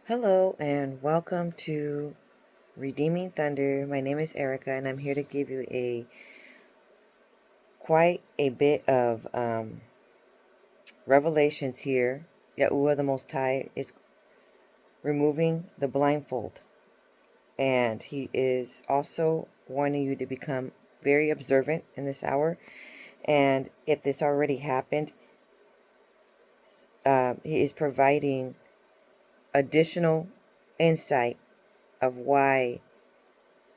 Hello and welcome to Redeeming Thunder. My name is Erica and I'm here to give you quite a bit of revelations here. Yahuwah the Most High is removing the blindfold, and he is also wanting you to become very observant in this hour. And if this already happened, he is providing additional insight of why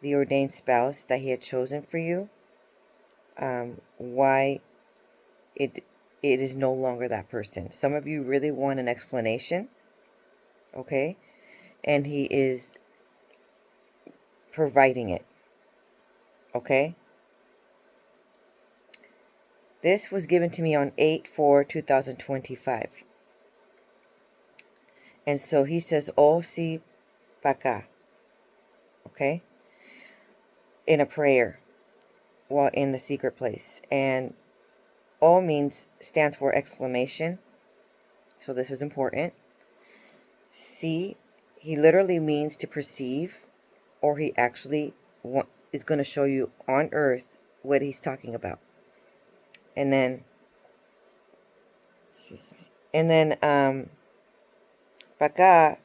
the ordained spouse that he had chosen for you, why it is no longer that person. Some of you really want an explanation, okay? And he is providing it, okay? This was given to me on 8/4/2025. And so he says, "O si paka," okay? In a prayer while in the secret place. And O stands for exclamation. So this is important. Si, he literally means to perceive, or he actually is going to show you on earth what he's talking about. And then, Baka,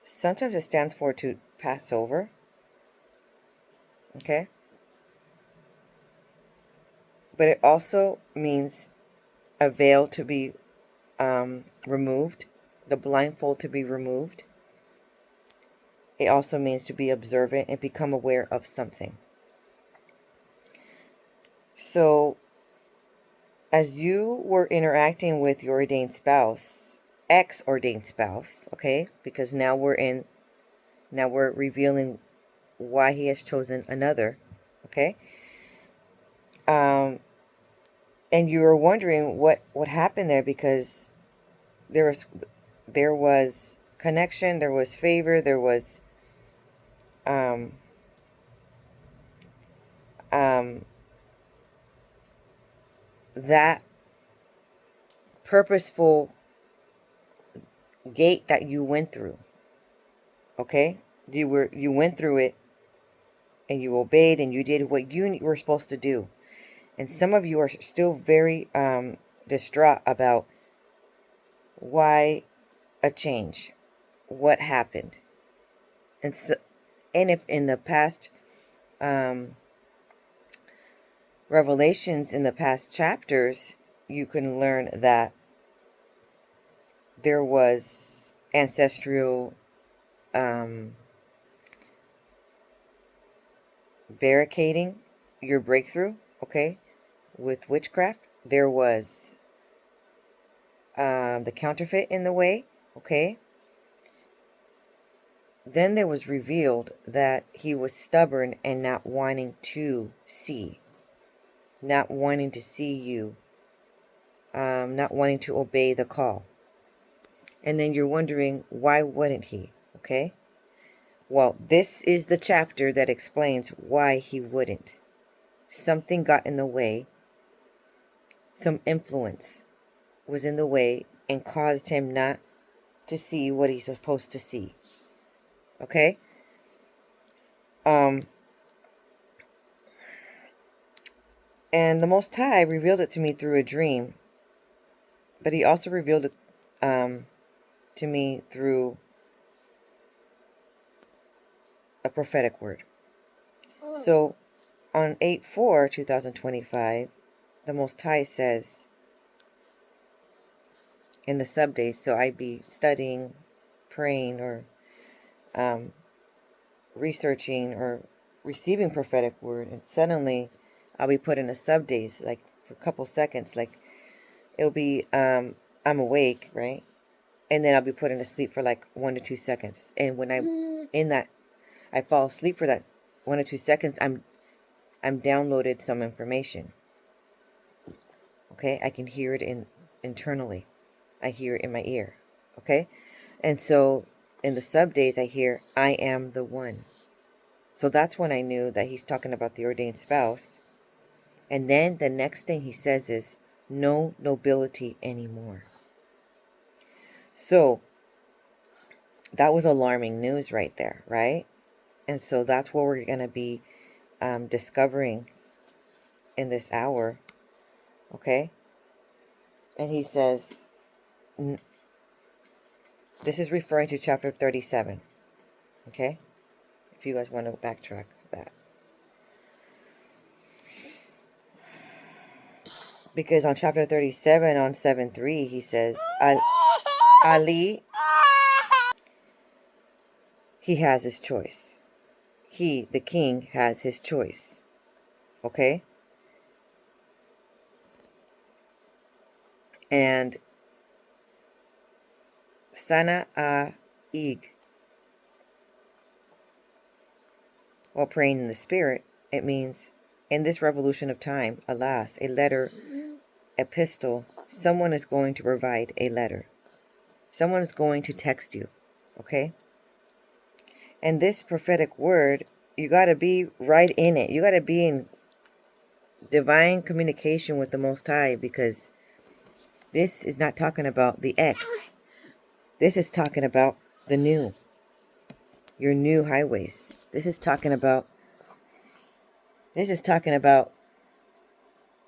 sometimes it stands for to pass over. Okay? But it also means a veil to be removed, the blindfold to be removed. It also means to be observant and become aware of something. So, as you were interacting with your ordained spouse, ex-ordained spouse, okay, because now we're revealing why he has chosen another, okay, and you were wondering what happened there, because there was connection, there was favor, there was that purposeful gate that you went through. Okay, you went through it, and you obeyed, and you did what you were supposed to do. And some of you are still very distraught about why a change, what happened, and if in the past revelations, in the past chapters, you can learn that there was ancestral barricading your breakthrough, okay, with witchcraft. There was the counterfeit in the way, okay. Then there was revealed that he was stubborn and not wanting to see you, not wanting to obey the call. And then you're wondering, why wouldn't he? Okay. Well, this is the chapter that explains why he wouldn't. Something got in the way. Some influence was in the way and caused him not to see what he's supposed to see. Okay? And the Most High revealed it to me through a dream. But he also revealed it to me through a prophetic word. So on 8/4/2025, the Most High says in the sub-days, so I'd be studying, praying, or researching or receiving prophetic word, and suddenly I'll be put in a sub-days, like for a couple seconds, like it'll be I'm awake, right? And then I'll be put into sleep for like 1 to 2 seconds. And when I'm in that, I fall asleep for that 1 or 2 seconds, I'm downloaded some information. Okay, I can hear it internally. I hear it in my ear. Okay, and so in the sub-days, I hear, "I am the one." So that's when I knew that he's talking about the ordained spouse. And then the next thing he says is, "No nobility anymore." So that was alarming news right there, right? And so that's what we're going to be discovering in this hour. Okay? And he says, this is referring to chapter 37. Okay? If you guys want to backtrack that. Because on chapter 37, on 7:3, he says, Ali, he has his choice. He, the king, has his choice. Okay? And Sana Ig, while praying in the spirit, it means, in this revolution of time, alas, a letter, epistle, someone is going to provide a letter. Someone is going to text you. Okay? And this prophetic word, you got to be right in it. You got to be in divine communication with the Most High, because this is not talking about the X. This is talking about the new. Your new highways. This is talking about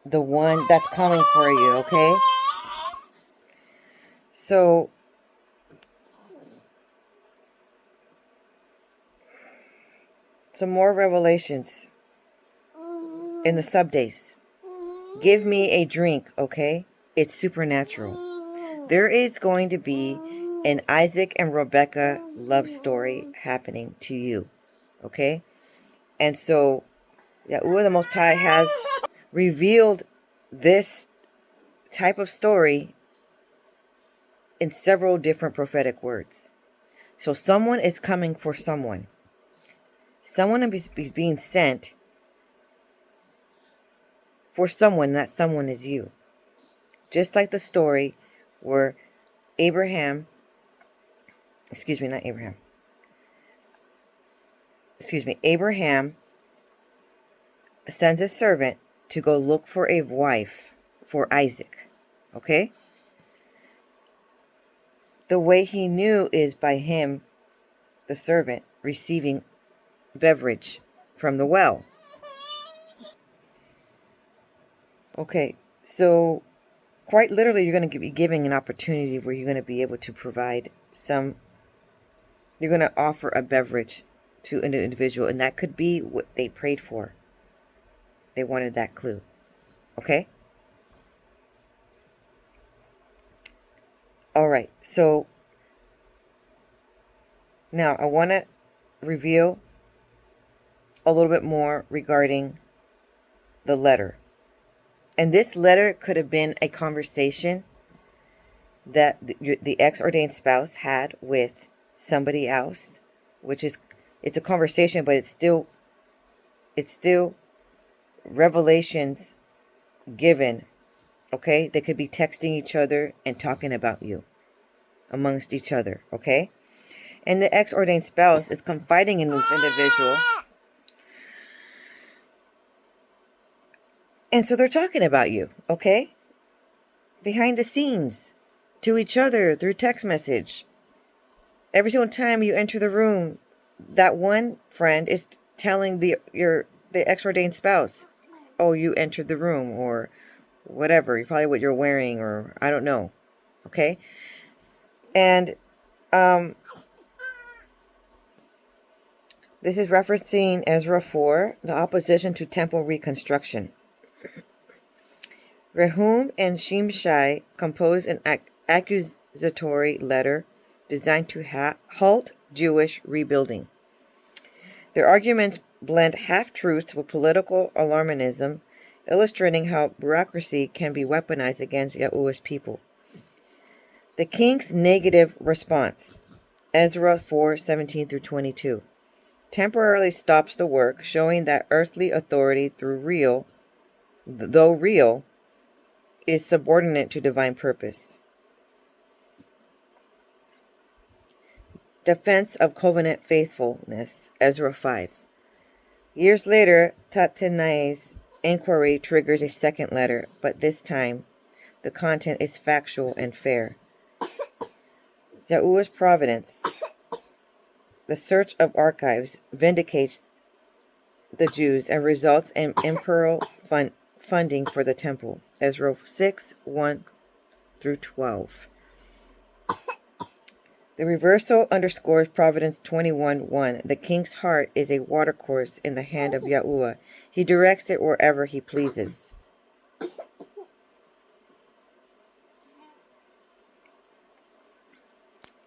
the one that's coming for you, okay? So some more revelations in the sub-days. Give me a drink, okay? It's supernatural. There is going to be an Isaac and Rebecca love story happening to you, okay? And so, Yahuwah the Most High has revealed this type of story in several different prophetic words. So someone is coming for someone. Someone is being sent for someone. That someone is you. Just like the story where Abraham sends a servant to go look for a wife for Isaac. Okay? The way he knew is by him, the servant, receiving beverage from the well. Okay, so quite literally, you're going to be giving an opportunity where you're going to be able to provide you're going to offer a beverage to an individual, and that could be what they prayed for. They wanted that clue. Okay? All right, so now I want to reveal a little bit more regarding the letter. And this letter could have been a conversation that the ex-ordained spouse had with somebody else, it's a conversation, but it's still revelations given. Okay? They could be texting each other and talking about you amongst each other. Okay? And the ex-ordained spouse is confiding in this individual. And so they're talking about you, okay? Behind the scenes, to each other through text message. Every single time you enter the room, that one friend is telling the ex-ordained spouse, oh, you entered the room, or whatever, probably what you're wearing, or I don't know, okay? And this is referencing Ezra 4, the opposition to temple reconstruction. Rehum and Shimshai composed an accusatory letter designed to halt Jewish rebuilding. Their arguments blend half-truths with political alarmism, illustrating how bureaucracy can be weaponized against Yahuwah's people. The king's negative response, Ezra 4:17-22, temporarily stops the work, showing that earthly authority, though real, is subordinate to divine purpose. Defense of covenant faithfulness, Ezra 5. Years later, Tatenai's inquiry triggers a second letter, but this time the content is factual and fair. Yahuwah's providence, the search of archives, vindicates the Jews and results in imperial funding for the temple. Ezra 6, 1 through 12. The reversal underscores Providence 21:1. The king's heart is a watercourse in the hand of Yahuwah. He directs it wherever he pleases.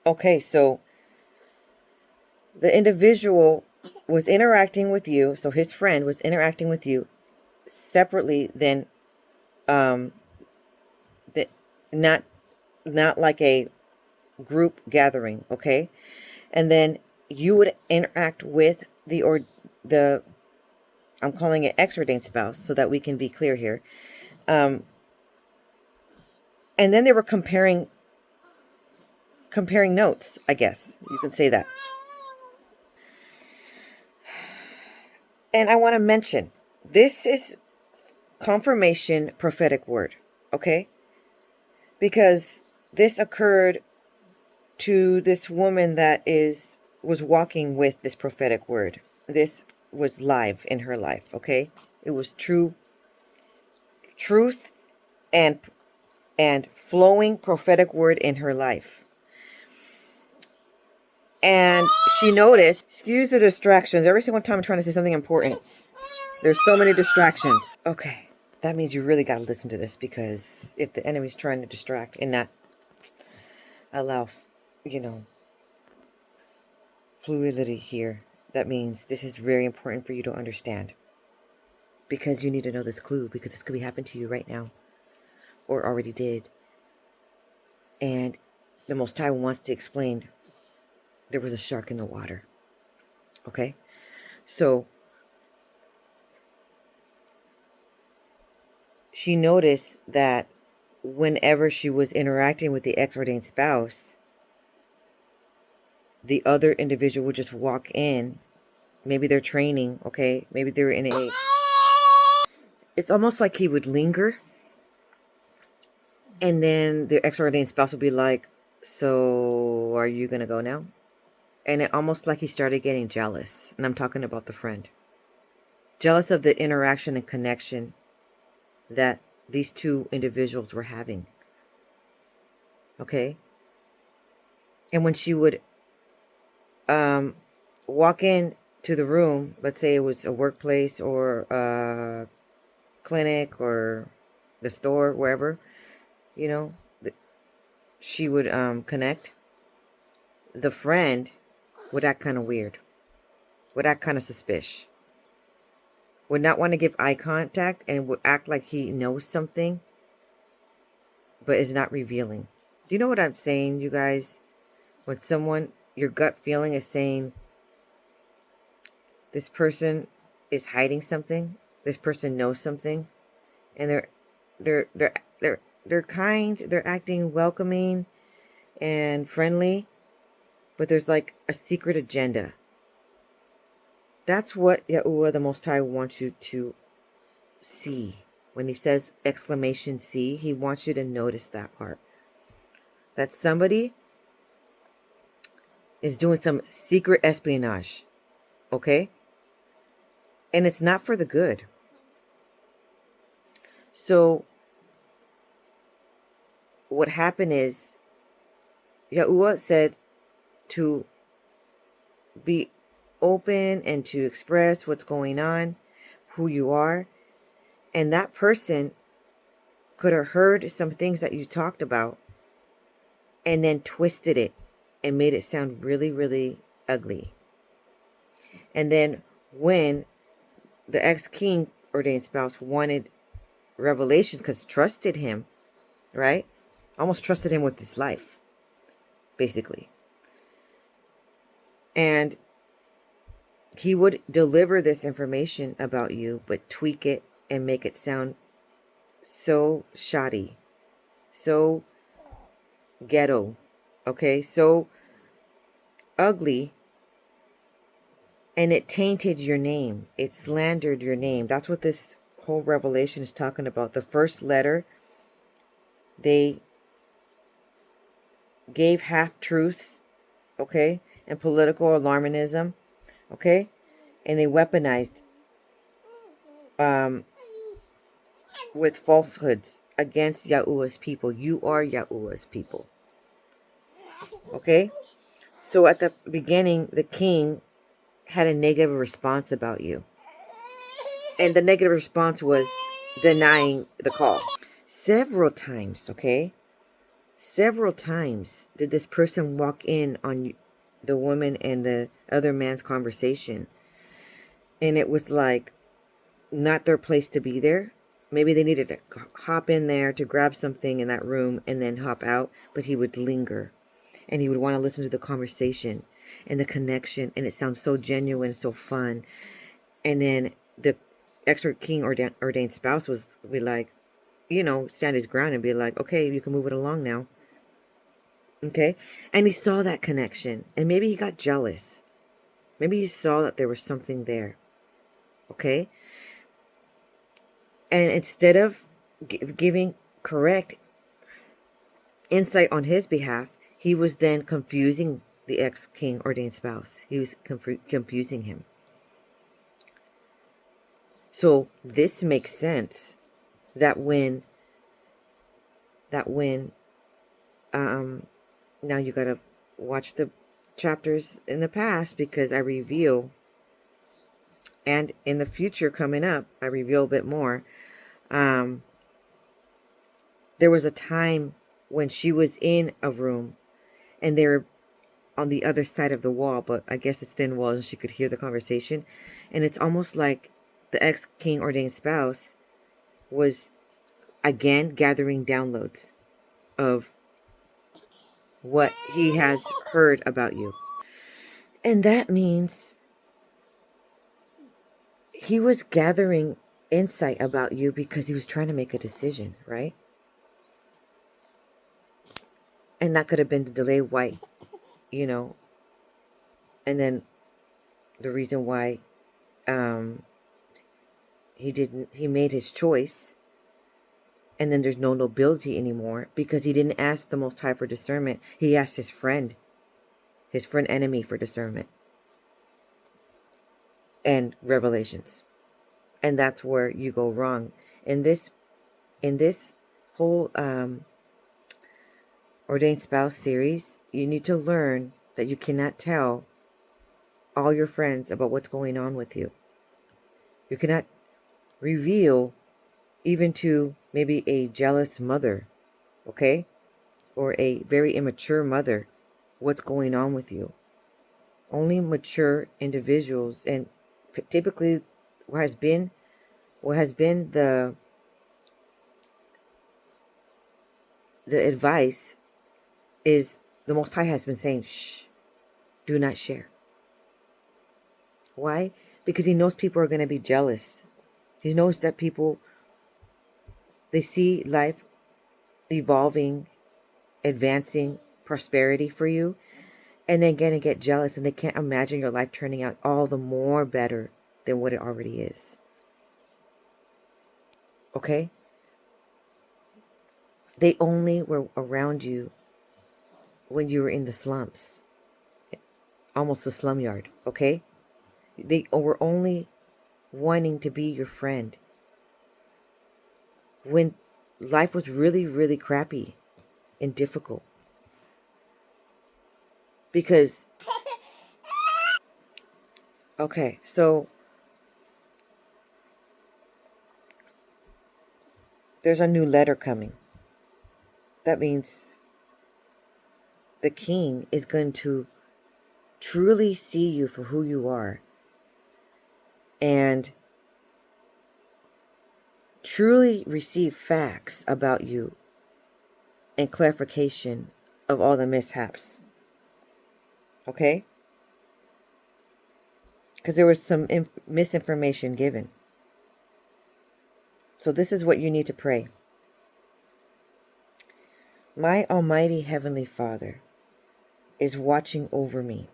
Okay, so the individual was interacting with you, so his friend was interacting with you separately than not like a group gathering, okay? And then you would interact with the I'm calling it ex-ordained spouse so that we can be clear here. And then they were comparing notes, I guess you can say that. And I want to mention, this is confirmation prophetic word, okay? Because this occurred to this woman that was walking with this prophetic word. This was live in her life, okay? It was truth and flowing prophetic word in her life. And she noticed, excuse the distractions. Every single time I'm trying to say something important, there's so many distractions. Okay, that means you really got to listen to this, because if the enemy's trying to distract and not allow, fluidity here, that means this is very important for you to understand. Because you need to know this clue, because this could be happening to you right now, or already did. And the Most High wants to explain there was a shark in the water. Okay? So she noticed that whenever she was interacting with the ex-ordained spouse, the other individual would just walk in. Maybe they're training, okay? Maybe they're in a... It's almost like he would linger. And then the ex-ordained spouse would be like, so are you going to go now? And it almost like he started getting jealous. And I'm talking about the friend. Jealous of the interaction and connection that these two individuals were having. Okay? And when she would walk in to the room, let's say it was a workplace or a clinic or the store, wherever, she would connect. The friend would act kind of weird, would act kind of suspicious, would not want to give eye contact, and would act like he knows something, but is not revealing. Do you know what I'm saying, you guys? When someone, your gut feeling is saying, this person is hiding something, this person knows something, and they're kind, they're acting welcoming and friendly, but there's like a secret agenda. That's what Yahuwah the Most High wants you to see. When he says exclamation see, he wants you to notice that part. That somebody is doing some secret espionage. Okay? And it's not for the good. So what happened is, Yahuwah said to be open and to express what's going on, who you are. And that person could have heard some things that you talked about and then twisted it and made it sound really, really ugly. And then when the ex-king ordained spouse wanted revelations, because trusted him, right? Almost trusted him with his life, basically. And he would deliver this information about you, but tweak it and make it sound so shoddy, so ghetto, okay, so ugly, and it tainted your name. It slandered your name. That's what this whole revelation is talking about. The first letter, they gave half-truths, okay, and political alarmism, okay, and they weaponized with falsehoods against Yahuwah's people. You are Yahuwah's people, okay? So at the beginning, the king had a negative response about you. And the negative response was denying the call. Several times, okay? Several times did this person walk in on the woman and the other man's conversation. And it was like not their place to be there. Maybe they needed to hop in there to grab something in that room and then hop out. But he would linger. And he would want to listen to the conversation and the connection. And it sounds so genuine, so fun. And then the extra king ordained spouse was be like, you know, stand his ground and be like, okay, you can move it along now. Okay. And he saw that connection. And maybe he got jealous. Maybe he saw that there was something there. Okay. And instead of giving correct insight on his behalf, he was then confusing the ex-king ordained spouse. He was confusing him. So this makes sense that when now you got to watch the chapters in the past, because I reveal, and in the future coming up, I reveal a bit more. There was a time when she was in a room and they were on the other side of the wall, but I guess it's thin walls and she could hear the conversation. And it's almost like the ex-king ordained spouse was again gathering downloads of what he has heard about you. And that means he was gathering insight about you because he was trying to make a decision, right? And that could have been the delay why, you know, and then the reason why he made his choice, and then there's no nobility anymore because he didn't ask the Most High for discernment. He asked his friend enemy for discernment and revelations. And that's where you go wrong. In this whole ordained spouse series, you need to learn that you cannot tell all your friends about what's going on with you. You cannot reveal even to maybe a jealous mother, okay? Or a very immature mother, what's going on with you. Only mature individuals, and typically what has been the advice is the Most High has been saying, shh, do not share. Why? Because he knows people are going to be jealous. He knows that people, they see life evolving, advancing, prosperity for you, and they're going to get jealous, and they can't imagine your life turning out all the more better than what it already is. Okay? They only were around you when you were in the slums, almost a slum yard, okay? They were only wanting to be your friend when life was really, really crappy and difficult. Because, okay, so there's a new letter coming. That means the king is going to truly see you for who you are and truly receive facts about you and clarification of all the mishaps. Okay? Because there was some misinformation given. So this is what you need to pray. My Almighty Heavenly Father is watching over me.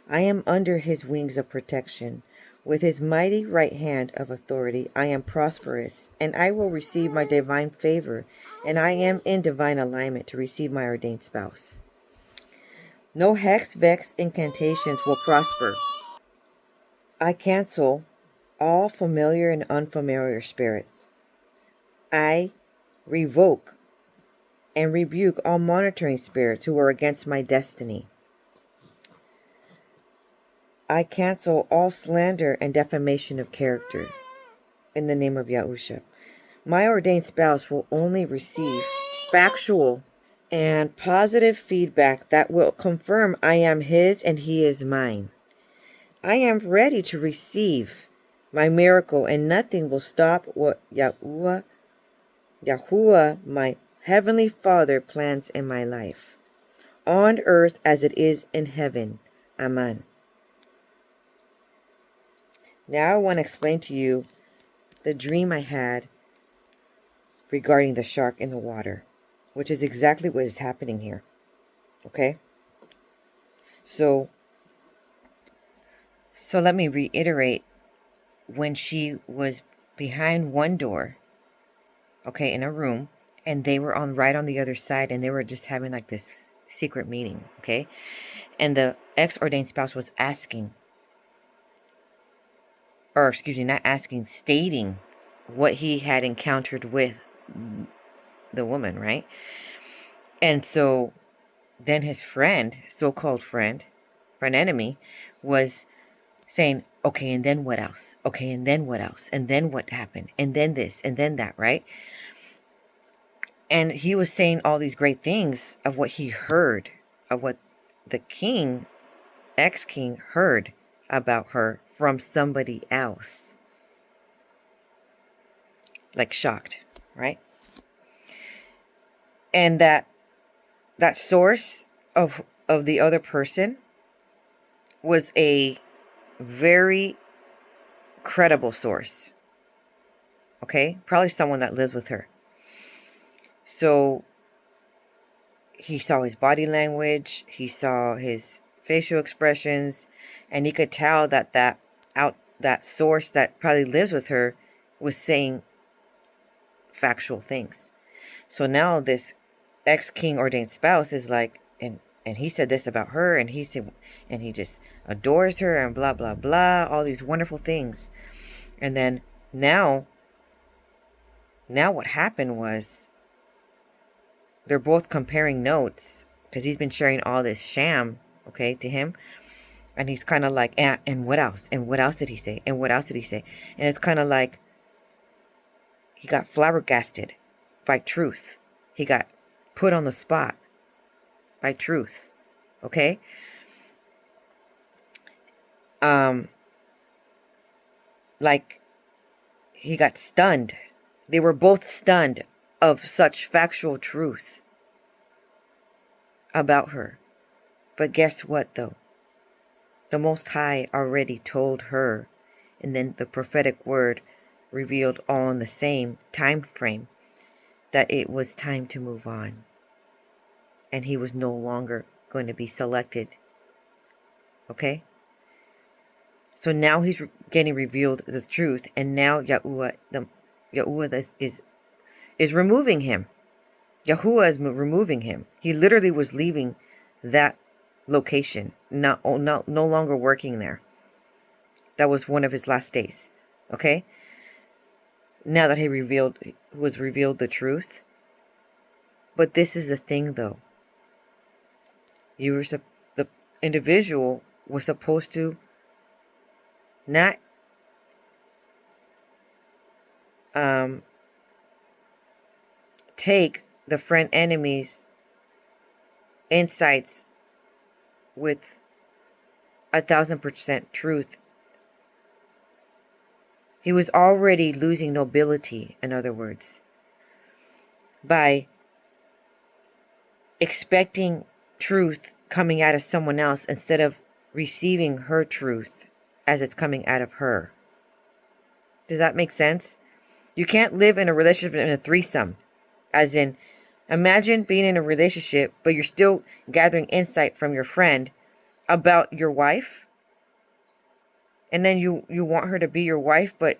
I am under His wings of protection With his mighty right hand of authority, I am prosperous, and I will receive my divine favor, and I am in divine alignment to receive my ordained spouse. No hex, vex, incantations will prosper. I cancel all familiar and unfamiliar spirits. I revoke and rebuke all monitoring spirits who are against my destiny. I cancel all slander and defamation of character in the name of Yahusha. My ordained spouse will only receive factual and positive feedback that will confirm I am his and he is mine. I am ready to receive my miracle, and nothing will stop what Yahuwah, my Heavenly Father, plans in my life, on earth as it is in heaven. Amen. Now I want to explain to you the dream I had regarding the shark in the water, which is exactly what is happening here. Okay? So let me reiterate. When she was behind one door, okay, in a room, and they were right on the other side, and they were just having like this secret meeting, okay? And the ex-ordained spouse was asking, or excuse me, not asking, stating what he had encountered with the woman, right? And so then his friend, so-called friend enemy, was saying, okay, and then what else? Okay, and then what else? And then what happened? And then this, and then that, right? And he was saying all these great things of what he heard, of what the king, ex-king, heard about her from somebody else. Like shocked, right? And that source of the other person was a very credible source. Okay? Probably someone that lives with her. So he saw his body language, he saw his facial expressions, and he could tell that that source that probably lives with her was saying factual things. So now this ex-king ordained spouse is like, and he said this about her, and he said, and he just adores her, and blah blah blah, all these wonderful things. And then now what happened was, they're both comparing notes, because he's been sharing all this sham, okay, to him. And he's kind of like, and what else? And what else did he say? And what else did he say? And it's kind of like he got flabbergasted by truth. He got put on the spot by truth, okay? Like he got stunned. They were both stunned of such factual truth about her. But guess what, though? The Most High already told her, and then the prophetic word revealed all in the same time frame, that it was time to move on. And he was no longer going to be selected. Okay? So now he's getting revealed the truth, and now Yahuwah is removing him. Yahuwah is removing him. He literally was leaving that location, no longer working there. That was one of his last days. Okay? Now that he was revealed the truth. But this is the thing, though. The individual was supposed to not take the friend enemy's insights with 1,000% truth. He was already losing nobility, in other words, by expecting truth coming out of someone else instead of receiving her truth as it's coming out of her. Does that make sense? You can't live in a relationship in a threesome. As in, imagine being in a relationship, but you're still gathering insight from your friend about your wife. And then you want her to be your wife, but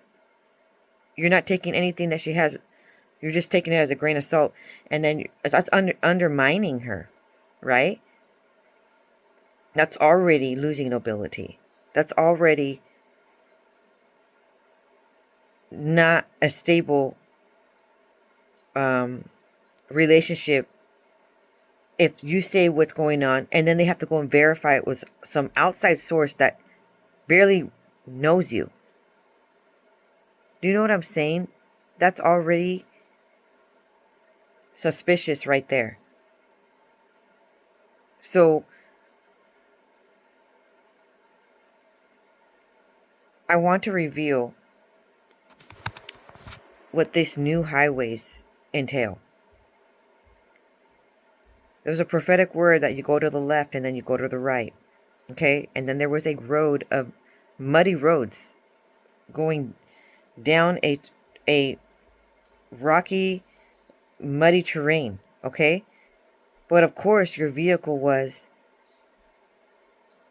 you're not taking anything that she has. You're just taking it as a grain of salt. And then that's undermining her, right? That's already losing nobility. That's already not a stable relationship. If you say what's going on and then they have to go and verify it with some outside source that barely knows you. Do you know what I'm saying? That's already suspicious right there. So I want to reveal what this new highways entail. There's a prophetic word that you go to the left and then you go to the right. Okay? And then there was a road of muddy roads going down a rocky, muddy terrain. Okay? But of course your vehicle was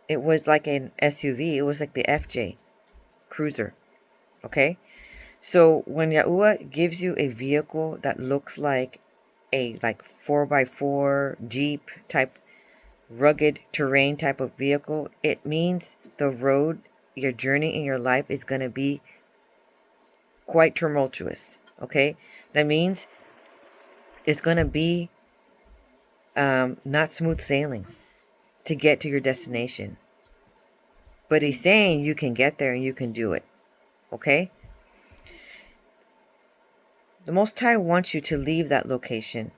like an SUV. It was like the FJ cruiser. Okay? So when Yahuwah gives you a vehicle that looks like a 4x4 Jeep type rugged terrain type of vehicle, it means the road, your journey in your life is going to be quite tumultuous. Okay? That means it's going to be not smooth sailing to get to your destination. But he's saying you can get there and you can do it. Okay? The Most High wants you to leave that location,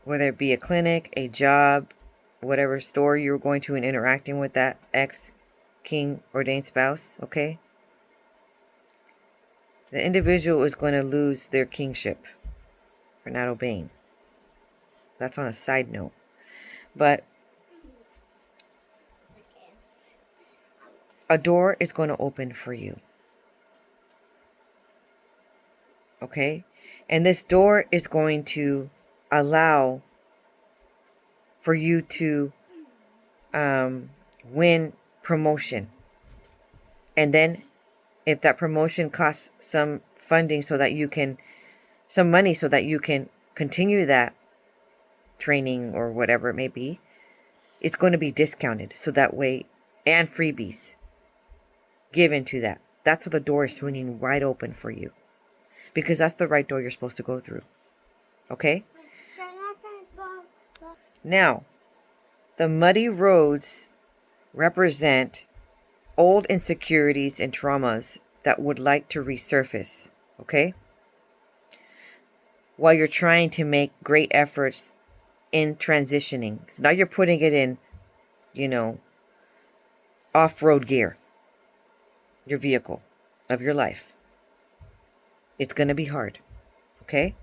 whether it be a clinic, a job, whatever store you're going to and interacting with that ex-king ordained spouse, okay? The individual is going to lose their kingship for not obeying. That's on a side note. But a door is going to open for you. Okay? And this door is going to allow for you to win promotion. And then if that promotion costs some funding so that you can, some money so that you can continue that training or whatever it may be, it's going to be discounted. So that way, and freebies given to that. That's what the door is swinging wide open for you. Because that's the right door you're supposed to go through. Okay? Now, the muddy roads represent old insecurities and traumas that would like to resurface. Okay? While you're trying to make great efforts in transitioning. So now you're putting it in, off-road gear. Your vehicle of your life. It's going to be hard. Okay?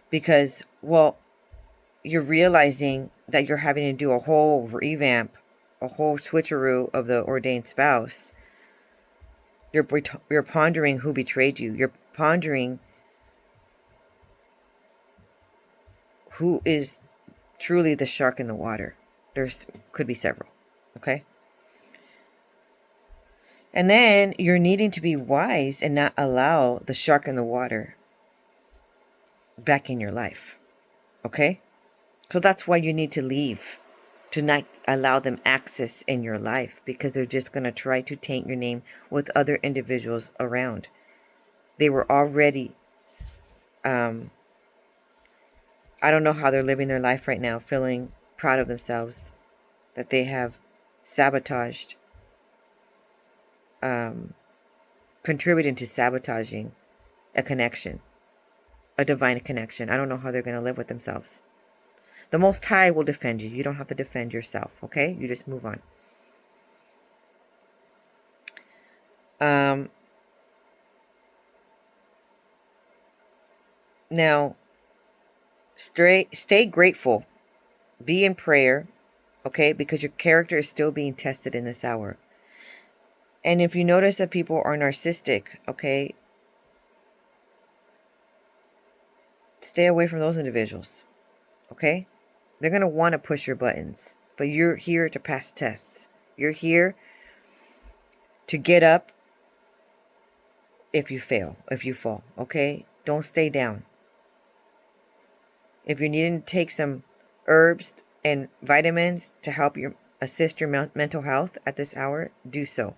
Because, you're realizing that you're having to do a whole revamp, a whole switcheroo of the ordained spouse. You're pondering who betrayed you. You're pondering who is truly the shark in the water. Could be several. Okay? And then you're needing to be wise and not allow the shark in the water back in your life. Okay? So that's why you need to leave. To not allow them access in your life. Because they're just going to try to taint your name with other individuals around. They were already... I don't know how they're living their life right now. Feeling proud of themselves. That they have sabotaged... contributing to sabotaging a connection, a divine connection. I don't know how they're going to live with themselves. The Most High will defend you. You don't have to defend yourself, okay? You just move on. Now, stay grateful. Be in prayer, okay? Because your character is still being tested in this hour. And if you notice that people are narcissistic, okay, stay away from those individuals, okay? They're going to want to push your buttons, but you're here to pass tests. You're here to get up if you fall, okay? Don't stay down. If you're needing to take some herbs and vitamins to help assist your mental health at this hour, do so.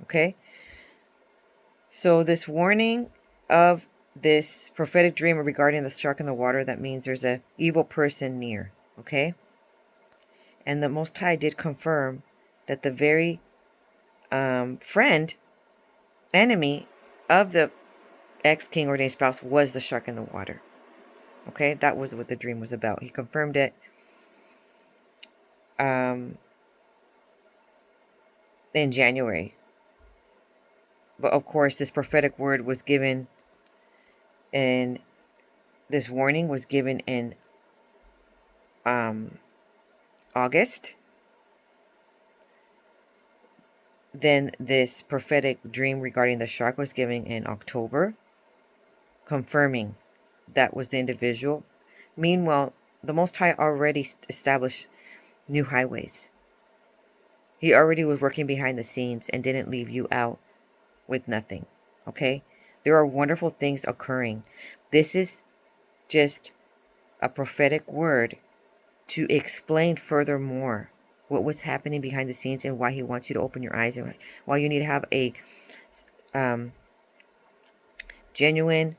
Okay? So this warning of this prophetic dream regarding the shark in the water, that means there's an evil person near. Okay? And the Most High did confirm that the very enemy of the ex-king ordained spouse was the shark in the water. Okay? That was what the dream was about. He confirmed it. In January. But of course, this prophetic word was given, and this warning was given in August. Then this prophetic dream regarding the shark was given in October, confirming that was the individual. Meanwhile, the Most High already established new highways. He already was working behind the scenes and didn't leave you out with nothing. Okay? There are wonderful things occurring. This is just a prophetic word to explain furthermore what was happening behind the scenes and why he wants you to open your eyes and why you need to have a genuine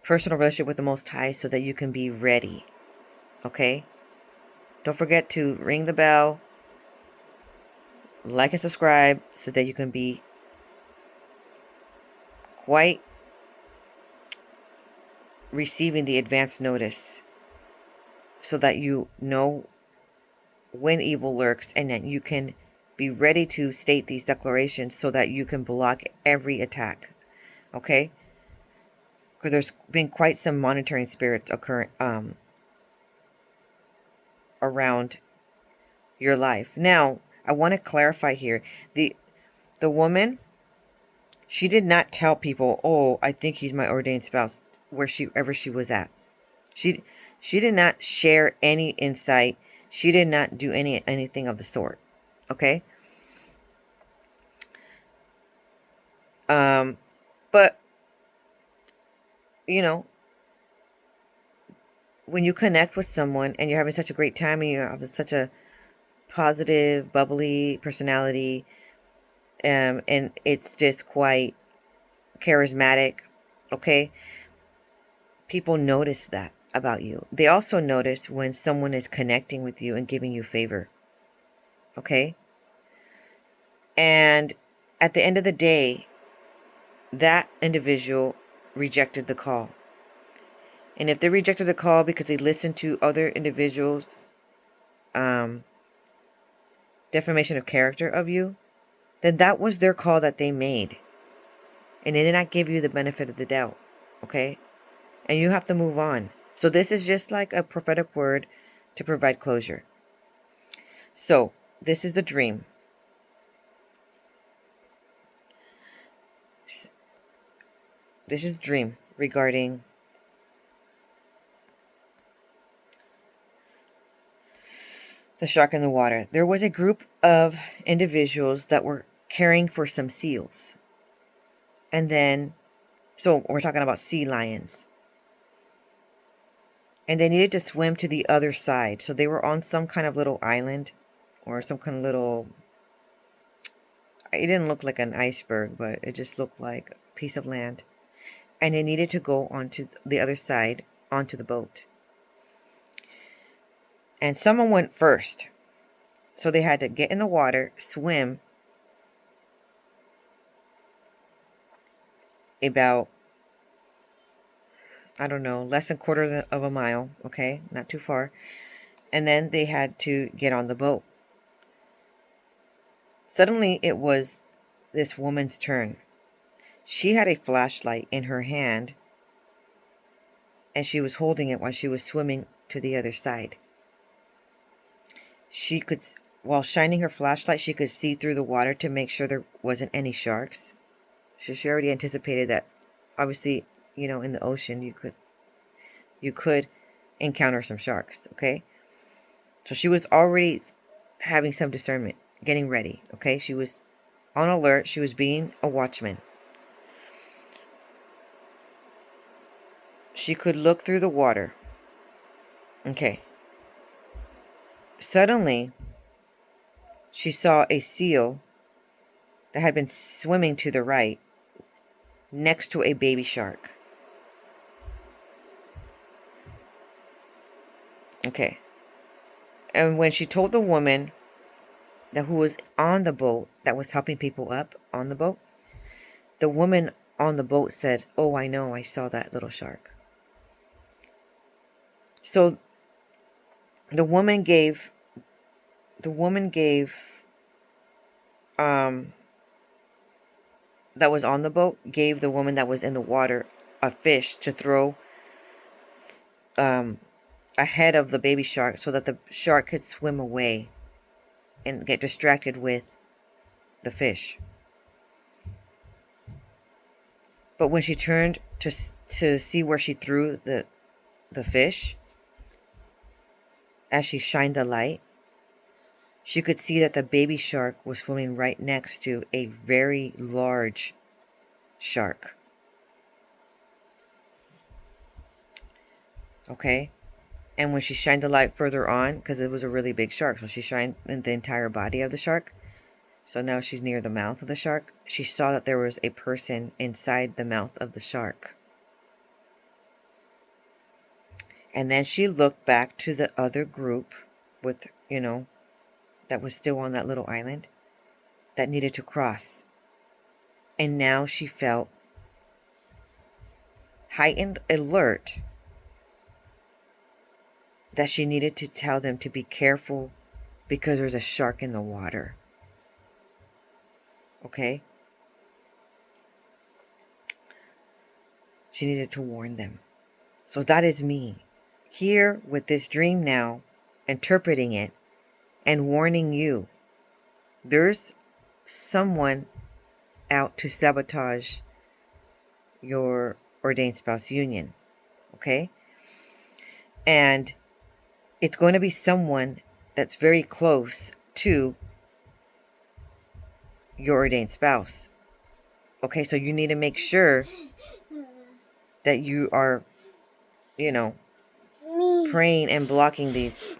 personal relationship with the Most High so that you can be ready. Okay? Don't forget to ring the bell, like and subscribe so that you can be quite receiving the advance notice so that you know when evil lurks and that you can be ready to state these declarations so that you can block every attack. Okay? Because there's been quite some monitoring spirits occurring around your life. Now, I want to clarify here. The woman, she did not tell people, "Oh, I think he's my ordained spouse," wherever she was at. She did not share any insight. She did not do anything of the sort. Okay? But you know, when you connect with someone and you're having such a great time and you have such a positive, bubbly personality, and it's just quite charismatic, okay? People notice that about you. They also notice when someone is connecting with you and giving you favor, okay? And at the end of the day, that individual rejected the call. And if they rejected the call because they listened to other individuals' defamation of character of you, then that was their call that they made. And they did not give you the benefit of the doubt. Okay? And you have to move on. So this is just like a prophetic word to provide closure. So this is the dream. This is dream regarding the shark in the water. There was a group of individuals that were caring for some seals. And then, so we're talking about sea lions. And they needed to swim to the other side. So they were on some kind of little island or some kind of little, it didn't look like an iceberg, but it just looked like a piece of land. And they needed to go onto the other side, onto the boat. And someone went first. So they had to get in the water, swim about, I don't know, less than a quarter of a mile, okay? Not too far. And then they had to get on the boat. Suddenly, it was this woman's turn. She had a flashlight in her hand, and she was holding it while she was swimming to the other side. She could, while shining her flashlight, she could see through the water to make sure there wasn't any sharks. So she already anticipated that, obviously, you know, in the ocean, you could encounter some sharks, okay? So she was already having some discernment, getting ready, okay? She was on alert. She was being a watchman. She could look through the water. Okay. Suddenly, she saw a seal that had been swimming to the right next to a baby shark. Okay. And when she told the woman that who was on the boat that was helping people up on the boat, the woman on the boat said, "Oh, I know, I saw that little shark." So the woman gave that was on the boat gave the woman that was in the water a fish to throw ahead of the baby shark so that the shark could swim away and get distracted with the fish. But when she turned to see where she threw the fish, as she shined the light, she could see that the baby shark was swimming right next to a very large shark. Okay? And when she shined the light further on, because it was a really big shark, so she shined in the entire body of the shark. So now she's near the mouth of the shark. She saw that there was a person inside the mouth of the shark. And then she looked back to the other group with, that was still on that little island that needed to cross. And now she felt heightened alert that she needed to tell them to be careful because there's a shark in the water. Okay? She needed to warn them. So that is me, here with this dream now, interpreting it and warning you. There's someone out to sabotage your ordained spouse union. Okay? And it's going to be someone that's very close to your ordained spouse. Okay, so you need to make sure that you are, praying and blocking these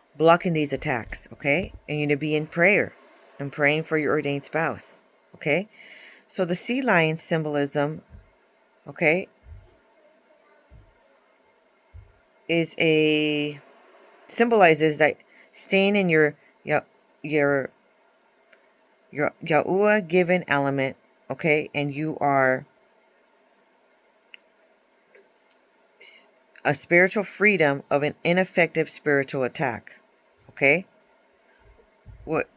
attacks, okay? And you need to be in prayer and praying for your ordained spouse, okay? So the sea lion symbolism, okay, symbolizes that staying in your Yahuwah given element, okay, and you are a spiritual freedom of an ineffective spiritual attack, okay,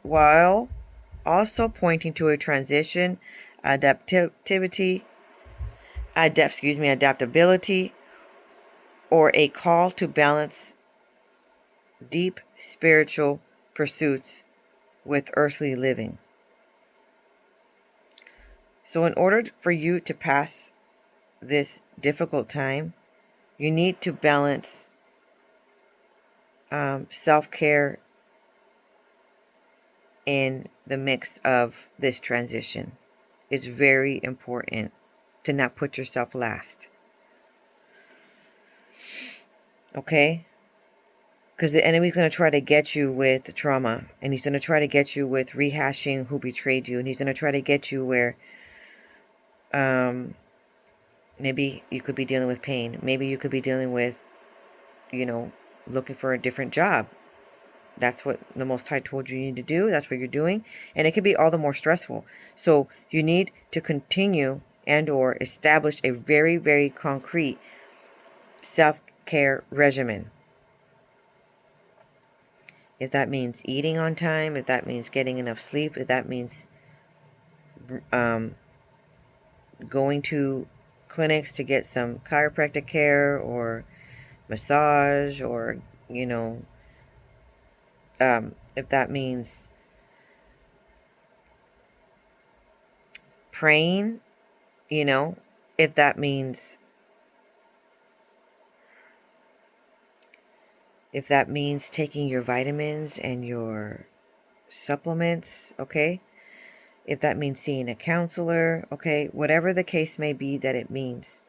while also pointing to a transition, adaptability, or a call to balance deep spiritual pursuits with earthly living. So in order for you to pass this difficult time, you need to balance self-care in the mix of this transition. It's very important to not put yourself last. Okay? Because the enemy's going to try to get you with trauma. And he's going to try to get you with rehashing who betrayed you. And he's going to try to get you where maybe you could be dealing with pain. Maybe you could be dealing with, looking for a different job. That's what the Most High told you need to do. That's what you're doing. And it can be all the more stressful. So you need to continue and or establish a very, very concrete self-care regimen. If that means eating on time, if that means getting enough sleep, if that means going to clinics to get some chiropractic care or massage, or, if that means praying, if that means taking your vitamins and your supplements, okay? if that means seeing a counselor, okay, whatever the case may be that it means,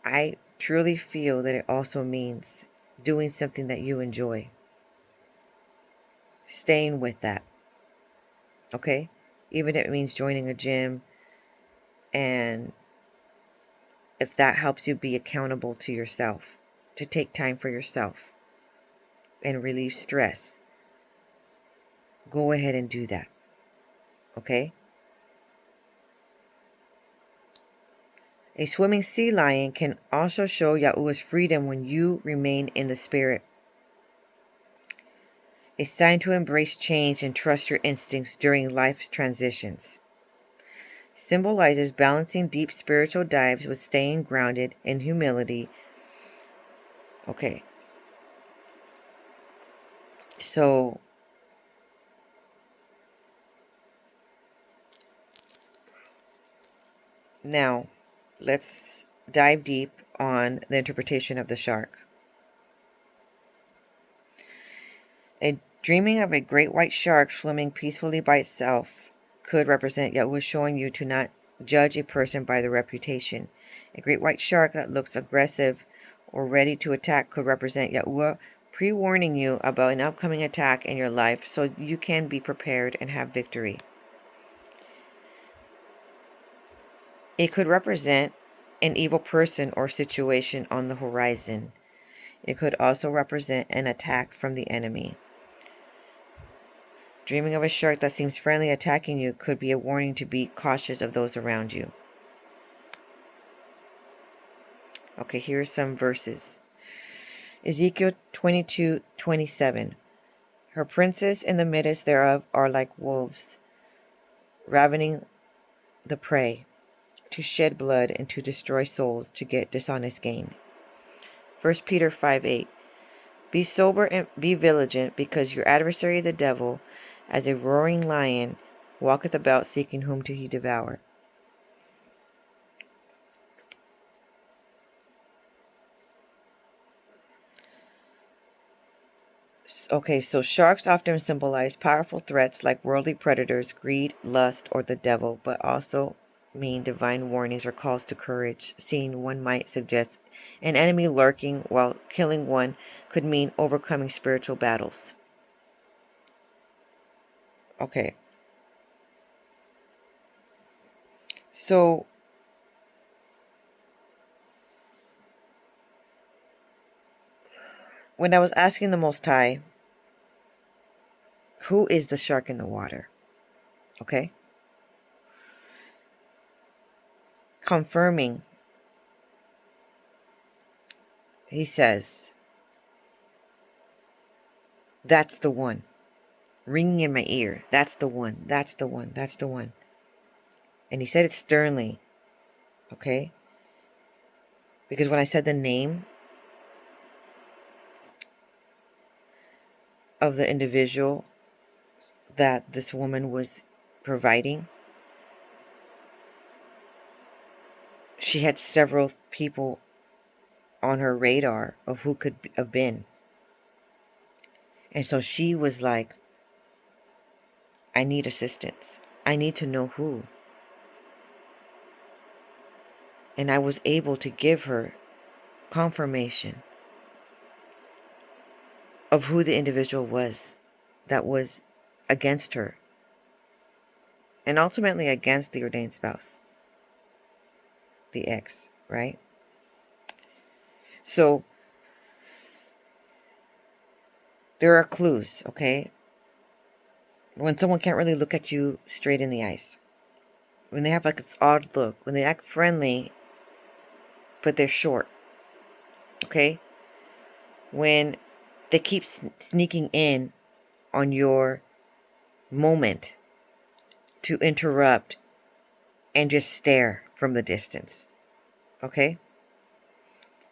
I truly feel that it also means doing something that you enjoy. Staying with that, okay? Even if it means joining a gym, and if that helps you be accountable to yourself, to take time for yourself and relieve stress, go ahead and do that, okay? A swimming sea lion can also show Yahuwah's freedom when you remain in the spirit. A sign to embrace change and trust your instincts during life's transitions. Symbolizes balancing deep spiritual dives with staying grounded in humility. Okay. So, now, let's dive deep on the interpretation of the shark. Dreaming of a great white shark swimming peacefully by itself could represent Yahuwah showing you to not judge a person by their reputation. A great white shark that looks aggressive or ready to attack could represent Yahuwah pre-warning you about an upcoming attack in your life so you can be prepared and have victory. It could represent an evil person or situation on the horizon. It could also represent an attack from the enemy. Dreaming of a shark that seems friendly attacking you could be a warning to be cautious of those around you. Okay, here are some verses. Ezekiel 22:27. Her princes in the midst thereof are like wolves, ravening the prey, to shed blood and to destroy souls, to get dishonest gain. 1 Peter 5:8. Be sober and be vigilant, because your adversary the devil, as a roaring lion, walketh about seeking whom he devour. Okay, so sharks often symbolize powerful threats like worldly predators, greed, lust, or the devil, but also mean divine warnings or calls to courage. Seeing one might suggest an enemy lurking, while killing one could mean overcoming spiritual battles. Okay. So, when I was asking the Most High, who is the shark in the water? Okay. Confirming, he says, that's the one. Ringing in my ear, that's the one, that's the one, that's the one. And he said it sternly, okay? Because when I said the name of the individual that this woman was providing, she had several people on her radar of who could have been. And so she was like, I need assistance. I need to know who. And I was able to give her confirmation of who the individual was that was against her, and ultimately against the ordained spouse, the ex, right? So there are clues, okay? When someone can't really look at you straight in the eyes, when they have like this odd look, when they act friendly but they're short, okay? When they keep sneaking in on your moment to interrupt and just stare from the distance, okay?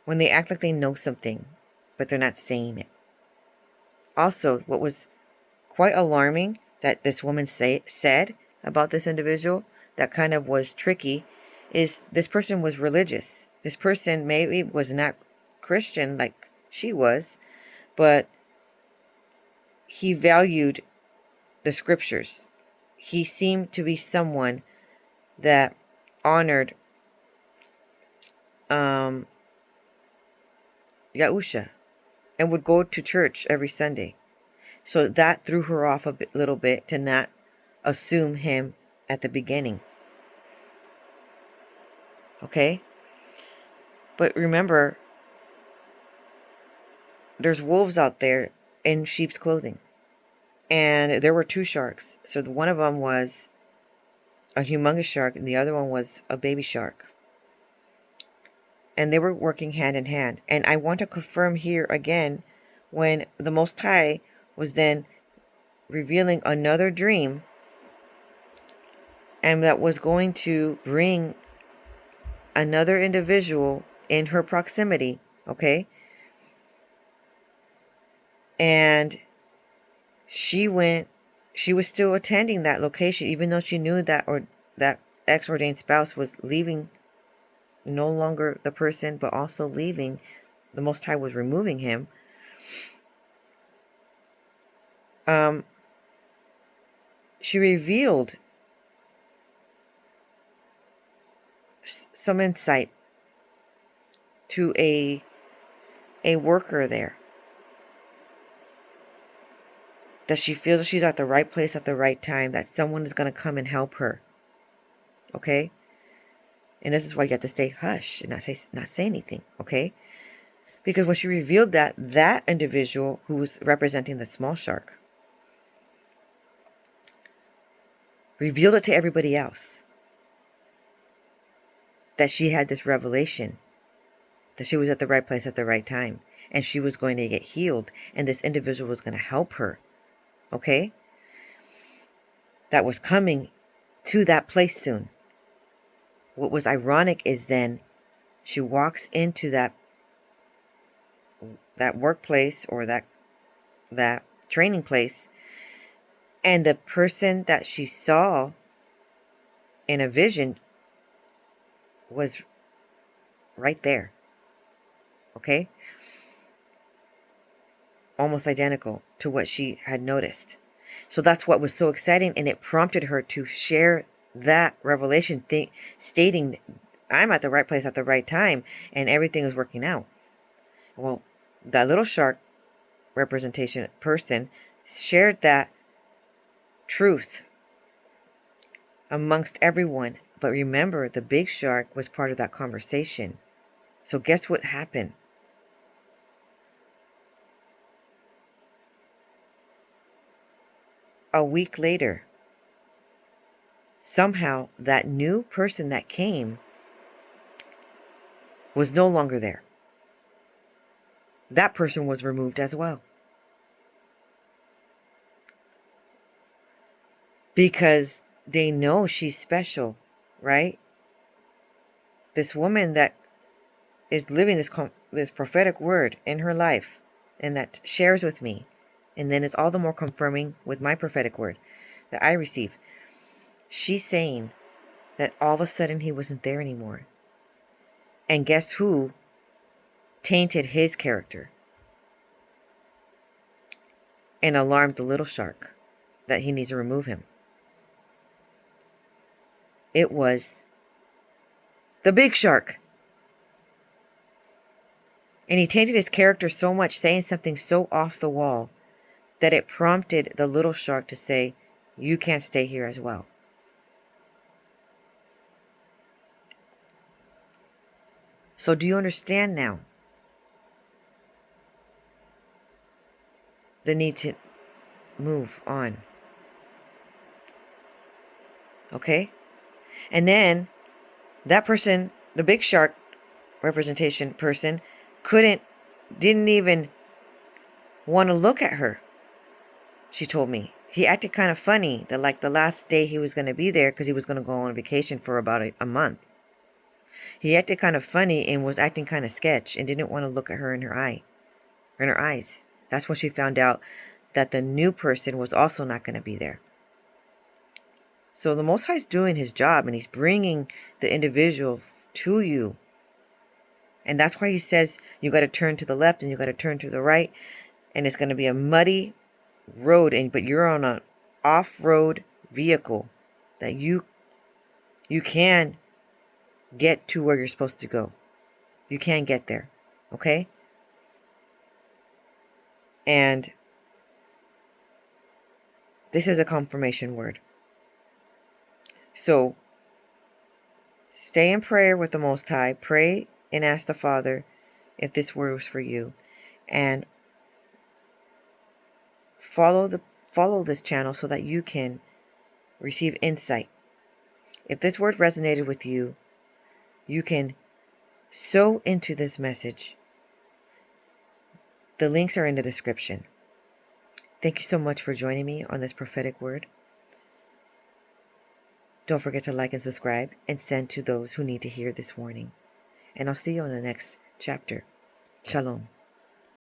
When they act like they know something but they're not saying it. Also, what was quite alarming that this woman said about this individual that kind of was tricky is this person was religious. This person maybe was not Christian like she was, but he valued the scriptures. he seemed to be someone that honored Yahusha and would go to church every Sunday. So that threw her off a little bit to not assume him at the beginning. Okay? But remember, there's wolves out there in sheep's clothing. And there were 2 sharks. So one of them was a humongous shark and the other one was a baby shark. And they were working hand in hand. And I want to confirm here again, when the Most High was then revealing another dream, and that was going to bring another individual in her proximity, okay? And she was still attending that location, even though she knew that that ex-ordained spouse was leaving, no longer the person, but also leaving. The Most High was removing him. She revealed some insight to a worker there, that she feels she's at the right place at the right time, that someone is going to come and help her. Okay? And this is why you have to stay hush and not say anything, okay? Because when she revealed that individual who was representing the small shark revealed it to everybody else, that she had this revelation, that she was at the right place at the right time, and she was going to get healed, and this individual was going to help her, okay? That was coming to that place soon. What was ironic is then she walks into that workplace or that training place, and the person that she saw in a vision was right there. Okay? Almost identical to what she had noticed. So that's what was so exciting, and it prompted her to share that revelation, stating, I'm at the right place at the right time, and everything is working out. Well, that little shark representation person shared that truth amongst everyone. But remember, the big shark was part of that conversation. So guess what happened? A week later, somehow that new person that came was no longer there. That person was removed as well. Because they know she's special, right? This woman that is living this prophetic word in her life, and that shares with me, and then it's all the more confirming with my prophetic word that I receive. She's saying that all of a sudden he wasn't there anymore. And guess who tainted his character and alarmed the little shark that he needs to remove him? It was the big shark. And he tainted his character so much, saying something so off the wall, that it prompted the little shark to say, you can't stay here as well. So do you understand now the need to move on? Okay? And then that person, the big shark representation person, didn't even want to look at her. She told me he acted kind of funny, that like the last day he was going to be there, because he was going to go on vacation for about a month. He acted kind of funny and was acting kind of sketch and didn't want to look at her in her eyes. That's when she found out that the new person was also not going to be there. So the Most High is doing his job, and he's bringing the individual to you. And that's why he says you got to turn to the left and you got to turn to the right. And it's going to be a muddy road, but you're on an off-road vehicle that you can get to where you're supposed to go. You can get there. Okay? And this is a confirmation word. So stay in prayer with the Most High. Pray and ask the Father if this word was for you. And follow this channel so that you can receive insight. If this word resonated with you, you can sow into this message. The links are in the description. Thank you so much for joining me on this prophetic word. Don't forget to like and subscribe and send to those who need to hear this warning. And I'll see you on the next chapter. Shalom.